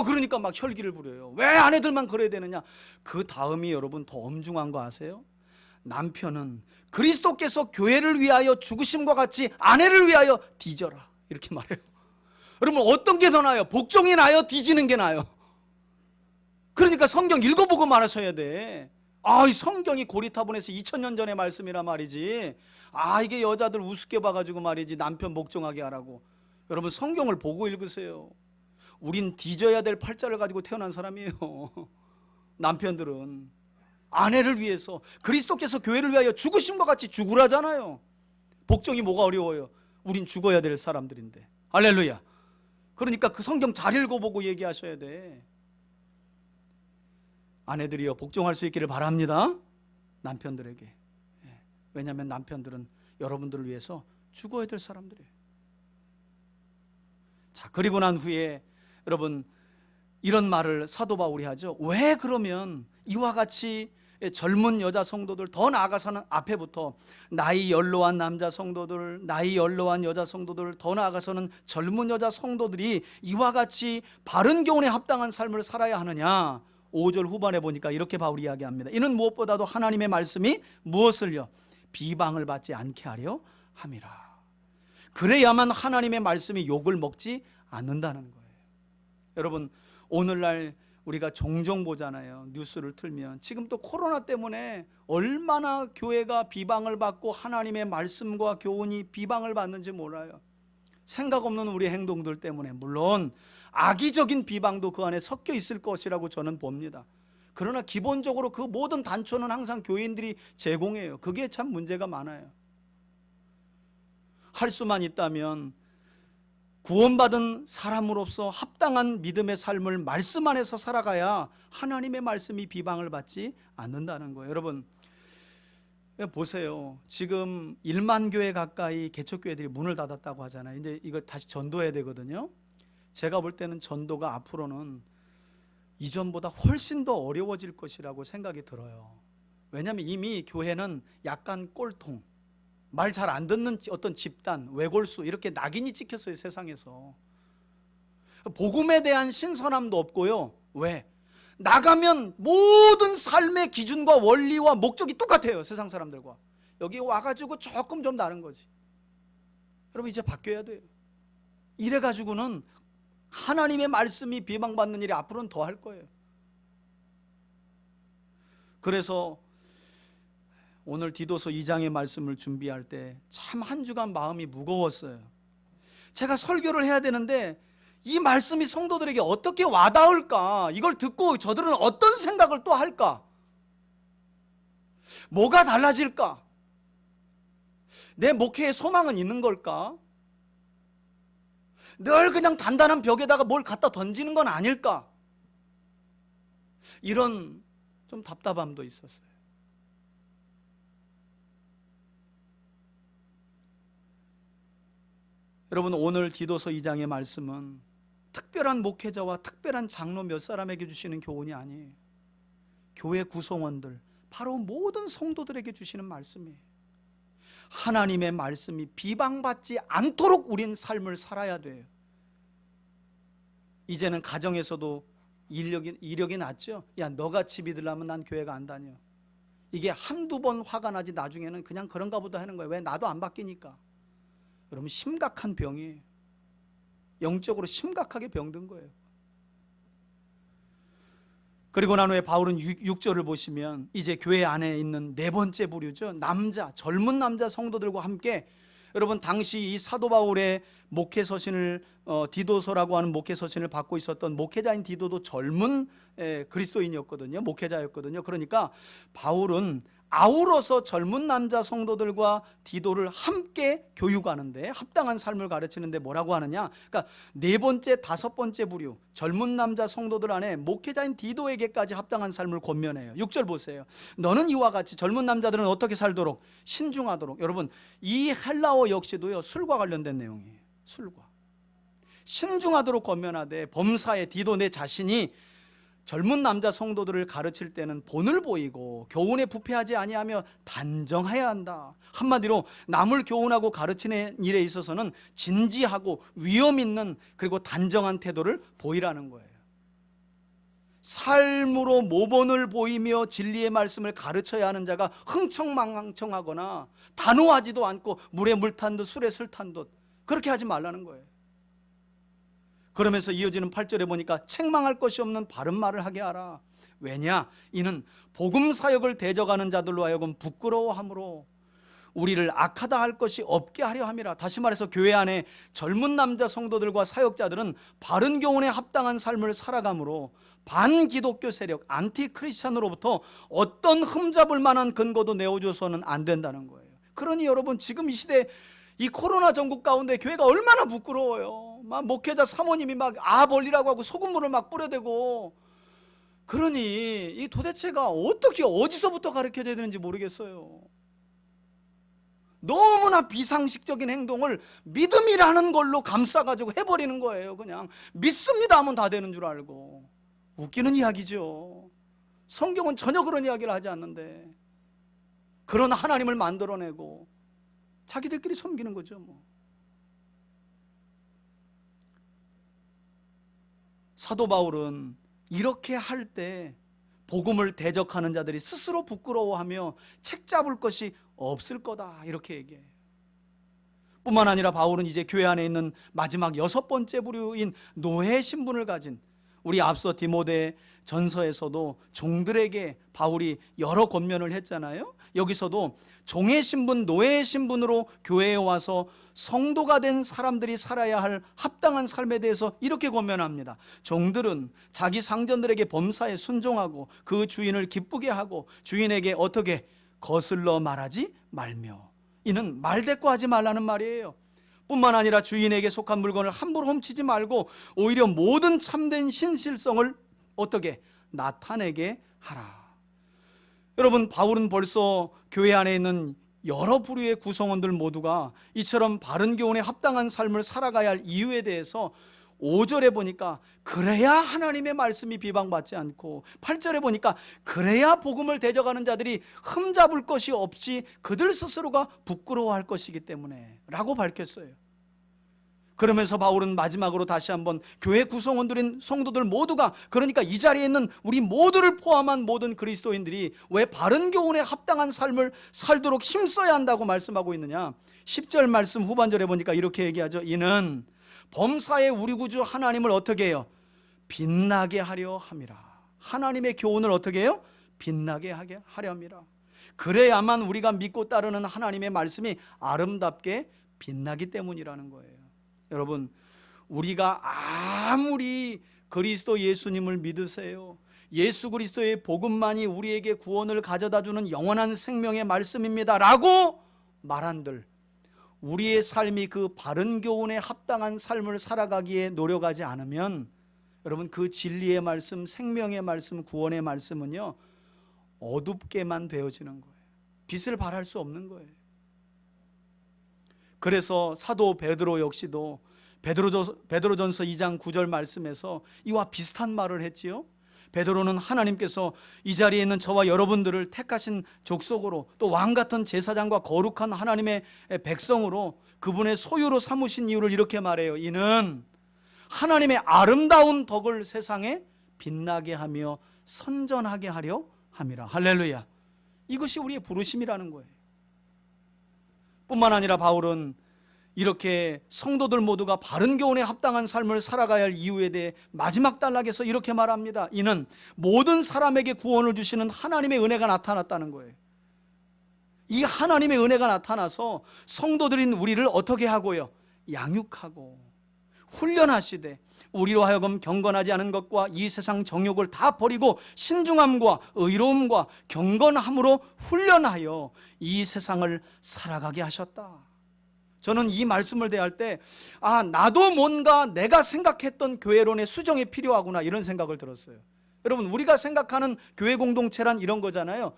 그러니까 막 혈기를 부려요. 왜 아내들만 그래야 되느냐? 그 다음이 여러분 더 엄중한 거 아세요? 남편은 그리스도께서 교회를 위하여 죽으심과 같이 아내를 위하여 뒤져라. 이렇게 말해요. 여러분 어떤 게 더 나아요? 복종이 나아요? 뒤지는 게 나아요? 그러니까 성경 읽어보고 말하셔야 돼. 이 성경이 고리타분해서 2000년 전의 말씀이란 말이지. 이게 여자들 우습게 봐가지고 말이지 남편 복종하게 하라고. 여러분 성경을 보고 읽으세요. 우린 뒤져야 될 팔자를 가지고 태어난 사람이에요. 남편들은 아내를 위해서, 그리스도께서 교회를 위하여 죽으심과 같이 죽으라잖아요. 복종이 뭐가 어려워요? 우린 죽어야 될 사람들인데. 할렐루야. 그러니까 그 성경 잘 읽어보고 얘기하셔야 돼. 아내들이여 복종할 수 있기를 바랍니다. 남편들에게. 왜냐하면 남편들은 여러분들을 위해서 죽어야 될 사람들이에요. 자, 그리고 난 후에 여러분 이런 말을 사도 바울이 하죠. 왜 그러면 이와 같이 젊은 여자 성도들, 더 나아가서는 앞에부터 나이 연로한 남자 성도들, 나이 연로한 여자 성도들, 더 나아가서는 젊은 여자 성도들이 이와 같이 바른 교훈에 합당한 삶을 살아야 하느냐? 5절 후반에 보니까 이렇게 바울이 이야기합니다. 이는 무엇보다도 하나님의 말씀이 무엇을요? 비방을 받지 않게 하려 함이라. 그래야만 하나님의 말씀이 욕을 먹지 않는다는 거예요. 여러분 오늘날 우리가 종종 보잖아요. 뉴스를 틀면 지금 또 코로나 때문에 얼마나 교회가 비방을 받고 하나님의 말씀과 교훈이 비방을 받는지 몰라요. 생각 없는 우리 행동들 때문에. 물론 악의적인 비방도 그 안에 섞여 있을 것이라고 저는 봅니다. 그러나 기본적으로 그 모든 단초는 항상 교인들이 제공해요. 그게 참 문제가 많아요. 할 수만 있다면 구원받은 사람으로서 합당한 믿음의 삶을 말씀 안에서 살아가야 하나님의 말씀이 비방을 받지 않는다는 거예요. 보세요. 지금 1만 교회 가까이 개척교회들이 문을 닫았다고 하잖아요. 이제 이거 다시 전도해야 되거든요. 제가 볼 때는 전도가 앞으로는 이전보다 훨씬 더 어려워질 것이라고 생각이 들어요. 왜냐하면 이미 교회는 약간 꼴통, 말 잘 안 듣는 어떤 집단, 외골수 이렇게 낙인이 찍혔어요, 세상에서. 복음에 대한 신선함도 없고요. 왜? 나가면 모든 삶의 기준과 원리와 목적이 똑같아요, 세상 사람들과. 여기 와가지고 조금 좀 다른 거지. 여러분, 이제 바뀌어야 돼요. 이래가지고는 하나님의 말씀이 비방받는 일이 앞으로는 더 할 거예요. 그래서 오늘 디도서 2장의 말씀을 준비할 때 참 한 주간 마음이 무거웠어요. 제가 설교를 해야 되는데 이 말씀이 성도들에게 어떻게 와닿을까? 이걸 듣고 저들은 어떤 생각을 또 할까? 뭐가 달라질까? 내 목회에 소망은 있는 걸까? 늘 그냥 단단한 벽에다가 뭘 갖다 던지는 건 아닐까? 이런 좀 답답함도 있었어요. 여러분, 오늘 디도서 2장의 말씀은 특별한 목회자와 특별한 장로 몇 사람에게 주시는 교훈이 아니에요. 교회 구성원들, 바로 모든 성도들에게 주시는 말씀이에요. 하나님의 말씀이 비방받지 않도록 우린 삶을 살아야 돼요. 이제는 가정에서도 이력이 났죠. 야, 너같이 믿으려면 난 교회가 안 다녀. 이게 한두 번 화가 나지 나중에는 그냥 그런가 보다 하는 거예요. 왜? 나도 안 바뀌니까. 여러분, 심각한 병이에요. 영적으로 심각하게 병든 거예요. 그리고 난 후에 바울은 6절을 보시면 이제 교회 안에 있는 네 번째 부류죠. 젊은 남자 성도들과 함께, 여러분, 당시 이 사도 바울의 목회 서신을 디도서라고 하는 목회 서신을 받고 있었던 목회자인 디도도 젊은 그리스도인이었거든요. 목회자였거든요. 그러니까 바울은 아울러서 젊은 남자 성도들과 디도를 함께 교육하는데, 합당한 삶을 가르치는데 뭐라고 하느냐? 그러니까 네 번째, 다섯 번째 부류 젊은 남자 성도들 안에 목회자인 디도에게까지 합당한 삶을 권면해요. 6절 보세요. 너는 이와 같이 젊은 남자들은 어떻게 살도록? 신중하도록. 여러분, 이 헬라어 역시도요, 술과 관련된 내용이에요. 술과 신중하도록 권면하되, 범사에 디도 내 자신이 젊은 남자 성도들을 가르칠 때는 본을 보이고 교훈에 부패하지 아니하며 단정해야 한다. 한마디로 남을 교훈하고 가르치는 일에 있어서는 진지하고 위험 있는, 그리고 단정한 태도를 보이라는 거예요. 삶으로 모본을 보이며 진리의 말씀을 가르쳐야 하는 자가 흥청망청하거나 단호하지도 않고 물에 물 탄 듯 술에 술 탄 듯 그렇게 하지 말라는 거예요. 그러면서 이어지는 8절에 보니까 책망할 것이 없는 바른 말을 하게 하라. 왜냐? 이는 복음 사역을 대적하는 자들로 하여금 부끄러워함으로 우리를 악하다 할 것이 없게 하려 함이라. 다시 말해서 교회 안에 젊은 남자 성도들과 사역자들은 바른 교훈에 합당한 삶을 살아가므로 반기독교 세력, 안티크리스찬으로부터 어떤 흠잡을 만한 근거도 내어줘서는 안 된다는 거예요. 그러니 여러분, 지금 이 시대 이 코로나 전국 가운데 교회가 얼마나 부끄러워요. 막 목회자 사모님이 막 벌리라고 하고 소금물을 막 뿌려대고, 그러니 이 도대체가 어떻게 어디서부터 가르쳐져야 되는지 모르겠어요. 너무나 비상식적인 행동을 믿음이라는 걸로 감싸가지고 해버리는 거예요. 그냥 믿습니다 하면 다 되는 줄 알고. 웃기는 이야기죠. 성경은 전혀 그런 이야기를 하지 않는데 그런 하나님을 만들어내고 자기들끼리 섬기는 거죠. 사도 바울은 이렇게 할 때 복음을 대적하는 자들이 스스로 부끄러워하며 책 잡을 것이 없을 거다, 이렇게 얘기해요. 뿐만 아니라 바울은 이제 교회 안에 있는 마지막 여섯 번째 부류인 노예 신분을 가진, 우리 앞서 디모데 전서에서도 종들에게 바울이 여러 권면을 했잖아요. 여기서도 종의 신분, 노예의 신분으로 교회에 와서 성도가 된 사람들이 살아야 할 합당한 삶에 대해서 이렇게 권면합니다. 종들은 자기 상전들에게 범사에 순종하고 그 주인을 기쁘게 하고 주인에게 어떻게 거슬러 말하지 말며. 이는 말대꾸하지 말라는 말이에요. 뿐만 아니라 주인에게 속한 물건을 함부로 훔치지 말고 오히려 모든 참된 신실성을 어떻게 나타내게 하라. 여러분, 바울은 벌써 교회 안에 있는 여러 부류의 구성원들 모두가 이처럼 바른 교훈에 합당한 삶을 살아가야 할 이유에 대해서 5절에 보니까 그래야 하나님의 말씀이 비방받지 않고, 8절에 보니까 그래야 복음을 대적하는 자들이 흠잡을 것이 없이 그들 스스로가 부끄러워할 것이기 때문에 라고 밝혔어요. 그러면서 바울은 마지막으로 다시 한번 교회 구성원들인 성도들 모두가, 그러니까 이 자리에 있는 우리 모두를 포함한 모든 그리스도인들이 왜 바른 교훈에 합당한 삶을 살도록 힘써야 한다고 말씀하고 있느냐. 10절 말씀 후반절에 보니까 이렇게 얘기하죠. 이는 범사의 우리 구주 하나님을 어떻게 해요? 빛나게 하려 함이라. 하나님의 교훈을 어떻게 해요? 빛나게 하려 함이라. 그래야만 우리가 믿고 따르는 하나님의 말씀이 아름답게 빛나기 때문이라는 거예요. 여러분, 우리가 아무리 그리스도 예수님을 믿으세요, 예수 그리스도의 복음만이 우리에게 구원을 가져다주는 영원한 생명의 말씀입니다 라고 말한들, 우리의 삶이 그 바른 교훈에 합당한 삶을 살아가기에 노력하지 않으면 여러분, 그 진리의 말씀, 생명의 말씀, 구원의 말씀은요 어둡게만 되어지는 거예요. 빛을 발할 수 없는 거예요. 그래서 사도 베드로 역시도 베드로전서 2장 9절 말씀에서 이와 비슷한 말을 했지요. 베드로는 하나님께서 이 자리에 있는 저와 여러분들을 택하신 족속으로, 또 왕같은 제사장과 거룩한 하나님의 백성으로 그분의 소유로 삼으신 이유를 이렇게 말해요. 이는 하나님의 아름다운 덕을 세상에 빛나게 하며 선전하게 하려 함이라. 할렐루야. 이것이 우리의 부르심이라는 거예요. 뿐만 아니라 바울은 이렇게 성도들 모두가 바른 교훈에 합당한 삶을 살아가야 할 이유에 대해 마지막 단락에서 이렇게 말합니다. 이는 모든 사람에게 구원을 주시는 하나님의 은혜가 나타났다는 거예요. 이 하나님의 은혜가 나타나서 성도들인 우리를 어떻게 하고요? 양육하고 훈련하시되 우리로 하여금 경건하지 않은 것과 이 세상 정욕을 다 버리고 신중함과 의로움과 경건함으로 훈련하여 이 세상을 살아가게 하셨다. 저는 이 말씀을 대할 때 나도 뭔가 내가 생각했던 교회론의 수정이 필요하구나, 이런 생각을 들었어요. 여러분, 우리가 생각하는 교회 공동체란 이런 거잖아요.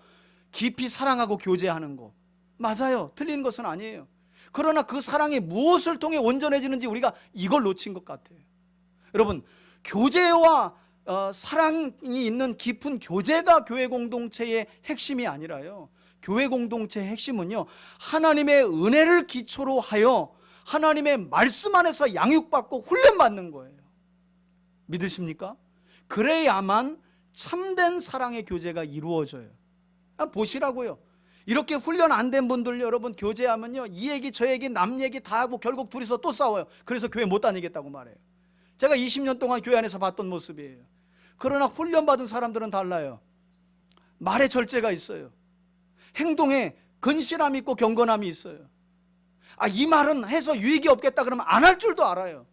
깊이 사랑하고 교제하는 거. 맞아요. 틀린 것은 아니에요. 그러나 그 사랑이 무엇을 통해 온전해지는지 우리가 이걸 놓친 것 같아요. 여러분, 교제와 사랑이 있는 깊은 교제가 교회 공동체의 핵심이 아니라요, 교회 공동체의 핵심은요, 하나님의 은혜를 기초로 하여 하나님의 말씀 안에서 양육받고 훈련받는 거예요. 믿으십니까? 그래야만 참된 사랑의 교제가 이루어져요. 보시라고요. 이렇게 훈련 안 된 분들, 여러분, 교제하면요, 이 얘기 저 얘기 남 얘기 다 하고 결국 둘이서 또 싸워요. 그래서 교회 못 다니겠다고 말해요. 제가 20년 동안 교회 안에서 봤던 모습이에요. 그러나 훈련받은 사람들은 달라요. 말에 절제가 있어요. 행동에 근실함이 있고 경건함이 있어요. 이 말은 해서 유익이 없겠다 그러면 안 할 줄도 알아요.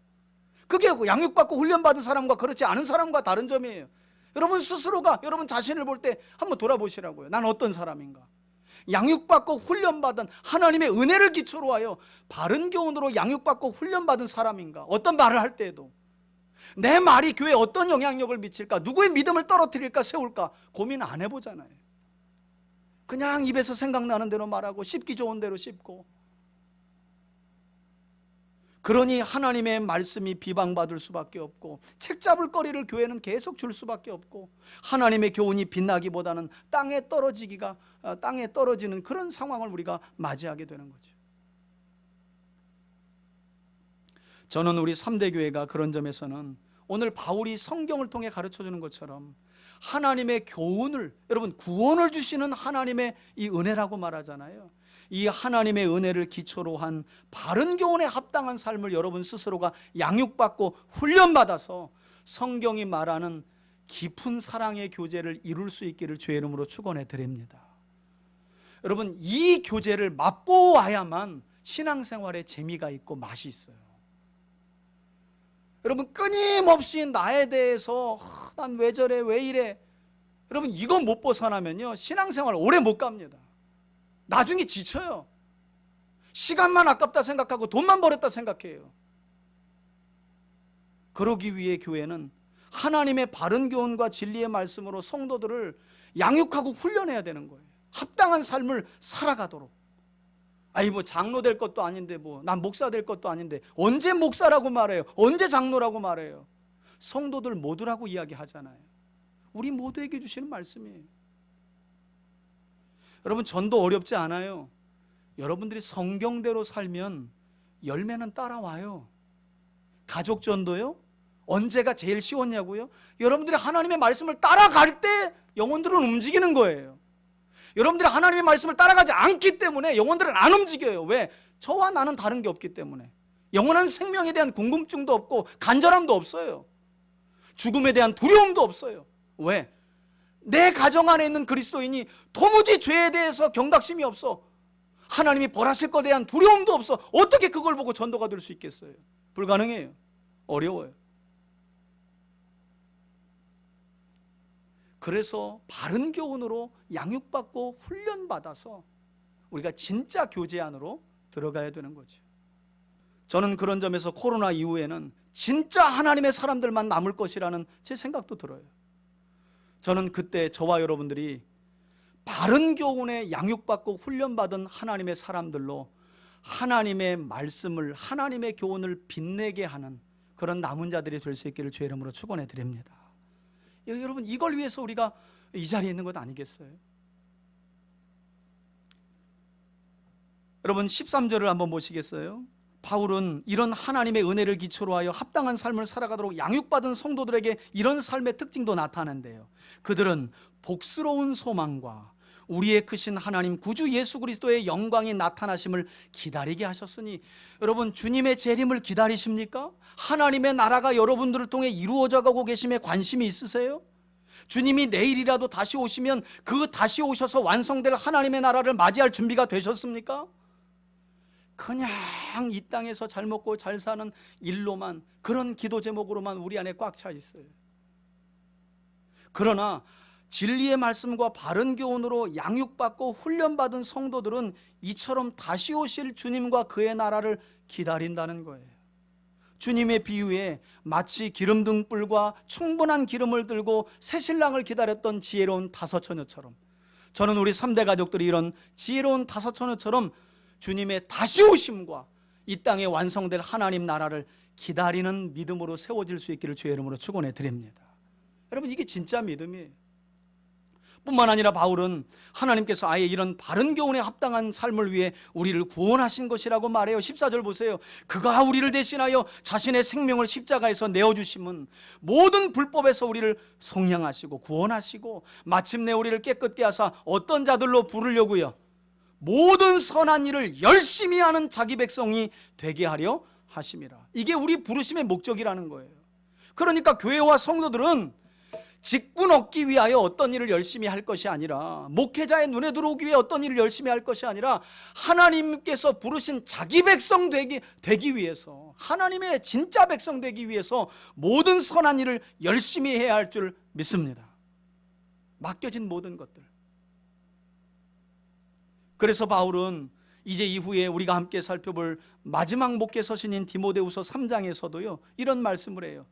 그게 양육받고 훈련받은 사람과 그렇지 않은 사람과 다른 점이에요. 여러분 스스로가 여러분 자신을 볼 때 한번 돌아보시라고요. 난 어떤 사람인가? 양육받고 훈련받은 하나님의 은혜를 기초로 하여 바른 교훈으로 양육받고 훈련받은 사람인가? 어떤 말을 할 때에도 내 말이 교회에 어떤 영향력을 미칠까? 누구의 믿음을 떨어뜨릴까? 세울까? 고민 안 해보잖아요. 그냥 입에서 생각나는 대로 말하고 씹기 좋은 대로 씹고, 그러니 하나님의 말씀이 비방받을 수밖에 없고 책 잡을 거리를 교회는 계속 줄 수밖에 없고, 하나님의 교훈이 빛나기보다는 땅에 떨어지는 그런 상황을 우리가 맞이하게 되는 거죠. 저는 우리 3대 교회가 그런 점에서는 오늘 바울이 성경을 통해 가르쳐주는 것처럼 하나님의 교훈을, 여러분 구원을 주시는 하나님의 이 은혜라고 말하잖아요. 이 하나님의 은혜를 기초로 한 바른 교훈에 합당한 삶을 여러분 스스로가 양육받고 훈련받아서 성경이 말하는 깊은 사랑의 교제를 이룰 수 있기를 주의 이름으로 축원해 드립니다. 여러분, 이 교제를 맛보아야만 신앙생활에 재미가 있고 맛이 있어요. 여러분, 끊임없이 나에 대해서 난 왜 저래 왜 이래, 여러분 이거 못 벗어나면요 신앙생활 오래 못 갑니다. 나중에 지쳐요. 시간만 아깝다 생각하고 돈만 벌었다 생각해요. 그러기 위해 교회는 하나님의 바른 교훈과 진리의 말씀으로 성도들을 양육하고 훈련해야 되는 거예요. 합당한 삶을 살아가도록. 뭐 장로 될 것도 아닌데 난 목사 될 것도 아닌데 언제 목사라고 말해요? 언제 장로라고 말해요? 성도들 모두라고 이야기하잖아요. 우리 모두에게 주시는 말씀이에요. 여러분, 전도 어렵지 않아요. 여러분들이 성경대로 살면 열매는 따라와요. 가족 전도요? 언제가 제일 쉬웠냐고요? 여러분들이 하나님의 말씀을 따라갈 때 영혼들은 움직이는 거예요. 여러분들이 하나님의 말씀을 따라가지 않기 때문에 영혼들은 안 움직여요. 왜? 저와 나는 다른 게 없기 때문에. 영원한 생명에 대한 궁금증도 없고 간절함도 없어요. 죽음에 대한 두려움도 없어요. 왜? 내 가정 안에 있는 그리스도인이 도무지 죄에 대해서 경각심이 없어. 하나님이 벌하실 것에 대한 두려움도 없어. 어떻게 그걸 보고 전도가 될 수 있겠어요? 불가능해요. 어려워요. 그래서 바른 교훈으로 양육받고 훈련받아서 우리가 진짜 교제 안으로 들어가야 되는 거죠. 저는 그런 점에서 코로나 이후에는 진짜 하나님의 사람들만 남을 것이라는 제 생각도 들어요. 저는 그때 저와 여러분들이 바른 교훈에 양육받고 훈련받은 하나님의 사람들로 하나님의 말씀을, 하나님의 교훈을 빛내게 하는 그런 남은 자들이 될 수 있기를 주의 이름으로 축원해 드립니다. 여러분, 이걸 위해서 우리가 이 자리에 있는 것 아니겠어요? 여러분, 13절을 한번 보시겠어요? 바울은 이런 하나님의 은혜를 기초로 하여 합당한 삶을 살아가도록 양육받은 성도들에게 이런 삶의 특징도 나타낸대요. 그들은 복스러운 소망과 우리의 크신 하나님 구주 예수 그리스도의 영광이 나타나심을 기다리게 하셨으니, 여러분, 주님의 재림을 기다리십니까? 하나님의 나라가 여러분들을 통해 이루어져 가고 계심에 관심이 있으세요? 주님이 내일이라도 다시 오시면 그 다시 오셔서 완성될 하나님의 나라를 맞이할 준비가 되셨습니까? 그냥 이 땅에서 잘 먹고 잘 사는 일로만, 그런 기도 제목으로만 우리 안에 꽉 차 있어요. 그러나 진리의 말씀과 바른 교훈으로 양육받고 훈련받은 성도들은 이처럼 다시 오실 주님과 그의 나라를 기다린다는 거예요. 주님의 비유에 마치 기름등 뿔과 충분한 기름을 들고 새신랑을 기다렸던 지혜로운 다섯 처녀처럼, 저는 우리 3대 가족들이 이런 지혜로운 다섯 처녀처럼 주님의 다시 오심과 이 땅에 완성될 하나님 나라를 기다리는 믿음으로 세워질 수 있기를 주의 이름으로 축원해 드립니다. 여러분, 이게 진짜 믿음이에요. 뿐만 아니라 바울은 하나님께서 아예 이런 바른 교훈에 합당한 삶을 위해 우리를 구원하신 것이라고 말해요. 14절 보세요. 그가 우리를 대신하여 자신의 생명을 십자가에서 내어주심은 모든 불법에서 우리를 속량하시고 구원하시고 마침내 우리를 깨끗게 하사 어떤 자들로 부르려고요? 모든 선한 일을 열심히 하는 자기 백성이 되게 하려 하심이라. 이게 우리 부르심의 목적이라는 거예요. 그러니까 교회와 성도들은 직분 얻기 위하여 어떤 일을 열심히 할 것이 아니라, 목회자의 눈에 들어오기 위해 어떤 일을 열심히 할 것이 아니라, 하나님께서 부르신 자기 백성 되기 위해서, 하나님의 진짜 백성 되기 위해서 모든 선한 일을 열심히 해야 할 줄 믿습니다. 맡겨진 모든 것들. 그래서 바울은 이제 이후에 우리가 함께 살펴볼 마지막 목회 서신인 디모데후서 3장에서도요 이런 말씀을 해요.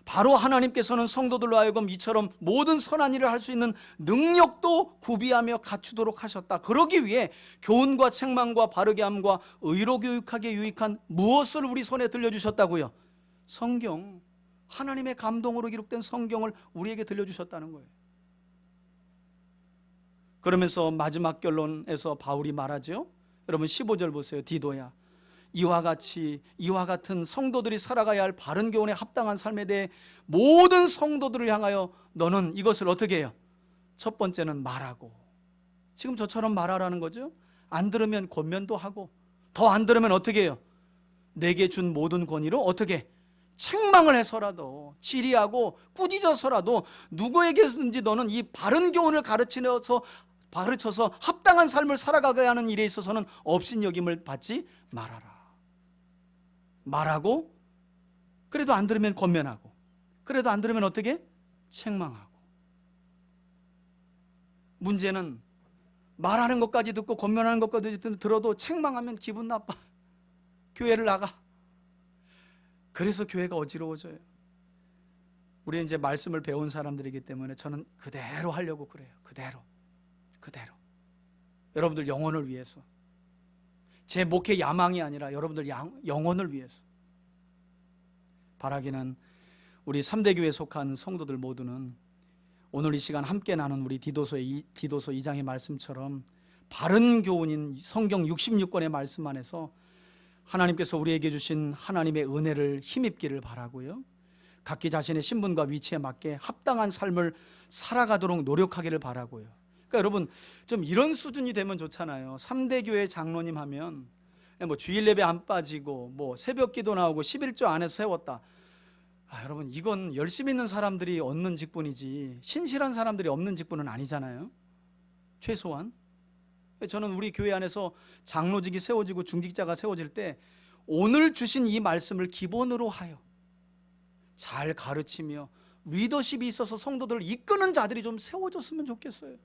바로 하나님께서는 성도들로 하여금 이처럼 모든 선한 일을 할 수 있는 능력도 구비하며 갖추도록 하셨다. 그러기 위해 교훈과 책망과 바르게 함과 의로 교육하기에 유익한 무엇을 우리 손에 들려주셨다고요? 성경, 하나님의 감동으로 기록된 성경을 우리에게 들려주셨다는 거예요. 그러면서 마지막 결론에서 바울이 말하죠. 여러분 15절 보세요. 디도야, 이와 같은 성도들이 살아가야 할 바른 교훈에 합당한 삶에 대해 모든 성도들을 향하여 너는 이것을 어떻게 해요? 첫 번째는 말하고, 지금 저처럼 말하라는 거죠. 안 들으면 권면도 하고, 더 안 들으면 어떻게 해요? 내게 준 모든 권위로 어떻게 책망을 해서라도, 치리하고 꾸짖어서라도 누구에게든지 너는 이 바른 교훈을 가르쳐서 합당한 삶을 살아가게 하는 일에 있어서는 업신여김을 받지 말아라. 말하고, 그래도 안 들으면 권면하고, 그래도 안 들으면 어떻게? 책망하고. 문제는 말하는 것까지 듣고 권면하는 것까지 들어도 책망하면 기분 나빠. 교회를 나가. 그래서 교회가 어지러워져요. 우리 이제 말씀을 배운 사람들이기 때문에 저는 그대로 하려고 그래요. 그대로. 여러분들 영혼을 위해서. 제 목회 야망이 아니라 여러분들 영혼을 위해서. 바라기는 우리 3대 교회에 속한 성도들 모두는 오늘 이 시간 함께 나눈 우리 디도서 2장의 말씀처럼 바른 교훈인 성경 66권의 말씀 안에서 하나님께서 우리에게 주신 하나님의 은혜를 힘입기를 바라고요. 각기 자신의 신분과 위치에 맞게 합당한 삶을 살아가도록 노력하기를 바라고요. 그러니까 여러분 좀 이런 수준이 되면 좋잖아요. 3대 교회 장로님 하면 뭐 주일 예배 안 빠지고 뭐 새벽 기도 나오고 11조 안에서 세웠다. 여러분 이건 열심히 있는 사람들이 얻는 직분이지 신실한 사람들이 없는 직분은 아니잖아요. 최소한 저는 우리 교회 안에서 장로직이 세워지고 중직자가 세워질 때 오늘 주신 이 말씀을 기본으로 하여 잘 가르치며 리더십이 있어서 성도들을 이끄는 자들이 좀 세워졌으면 좋겠어요.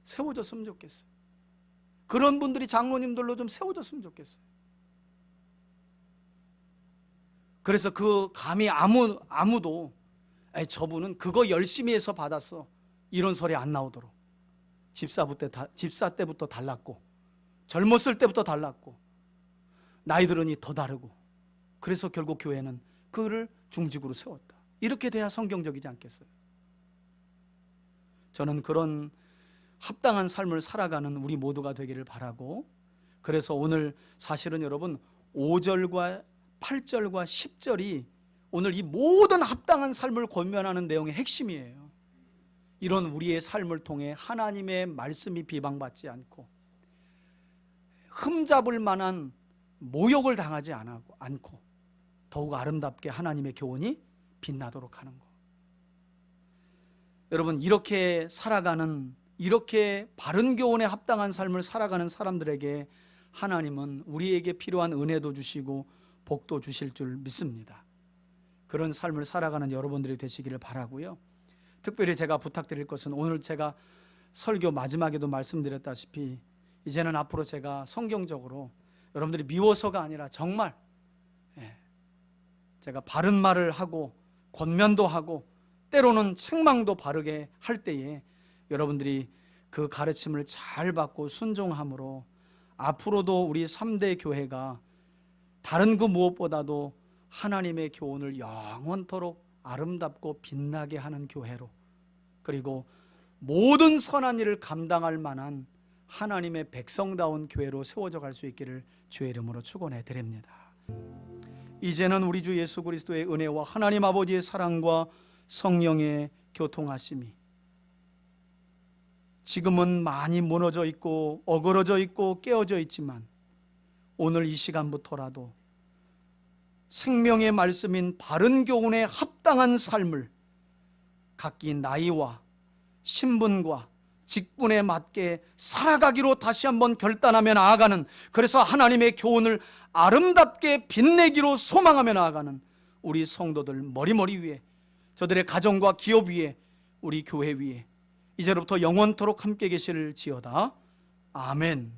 세워졌으면 좋겠어요. 그런 분들이 장로님들로 좀 세워졌으면 좋겠어요. 그래서 그 감히 아무도 저분은 그거 열심히 해서 받았어 이런 소리 안 나오도록 집사 때부터 달랐고 젊었을 때부터 달랐고 나이 들으니 더 다르고 그래서 결국 교회는 그를 중직으로 세웠다. 이렇게 돼야 성경적이지 않겠어요? 저는 그런 합당한 삶을 살아가는 우리 모두가 되기를 바라고, 그래서 오늘 사실은 여러분 5절과 8절과 10절이 오늘 이 모든 합당한 삶을 권면하는 내용의 핵심이에요. 이런 우리의 삶을 통해 하나님의 말씀이 비방받지 않고 흠잡을 만한 모욕을 당하지 않고 더욱 아름답게 하나님의 교훈이 빛나도록 하는 것. 여러분 이렇게 살아가는, 이렇게 바른 교훈에 합당한 삶을 살아가는 사람들에게 하나님은 우리에게 필요한 은혜도 주시고 복도 주실 줄 믿습니다. 그런 삶을 살아가는 여러분들이 되시기를 바라고요. 특별히 제가 부탁드릴 것은 오늘 제가 설교 마지막에도 말씀드렸다시피 이제는 앞으로 제가 성경적으로 여러분들이 미워서가 아니라 정말 제가 바른 말을 하고 권면도 하고 때로는 책망도 바르게 할 때에 여러분들이 그 가르침을 잘 받고 순종함으로 앞으로도 우리 3대 교회가 다른 그 무엇보다도 하나님의 교훈을 영원토록 아름답고 빛나게 하는 교회로, 그리고 모든 선한 일을 감당할 만한 하나님의 백성다운 교회로 세워져 갈 수 있기를 주의 이름으로 축원해 드립니다. 이제는 우리 주 예수 그리스도의 은혜와 하나님 아버지의 사랑과 성령의 교통하심이 지금은 많이 무너져 있고 어그러져 있고 깨어져 있지만 오늘 이 시간부터라도 생명의 말씀인 바른 교훈에 합당한 삶을 각기 나이와 신분과 직분에 맞게 살아가기로 다시 한번 결단하며 나아가는, 그래서 하나님의 교훈을 아름답게 빛내기로 소망하며 나아가는 우리 성도들 머리머리 위에, 저들의 가정과 기업 위에, 우리 교회 위에 이제로부터 영원토록 함께 계시를 지어다. 아멘.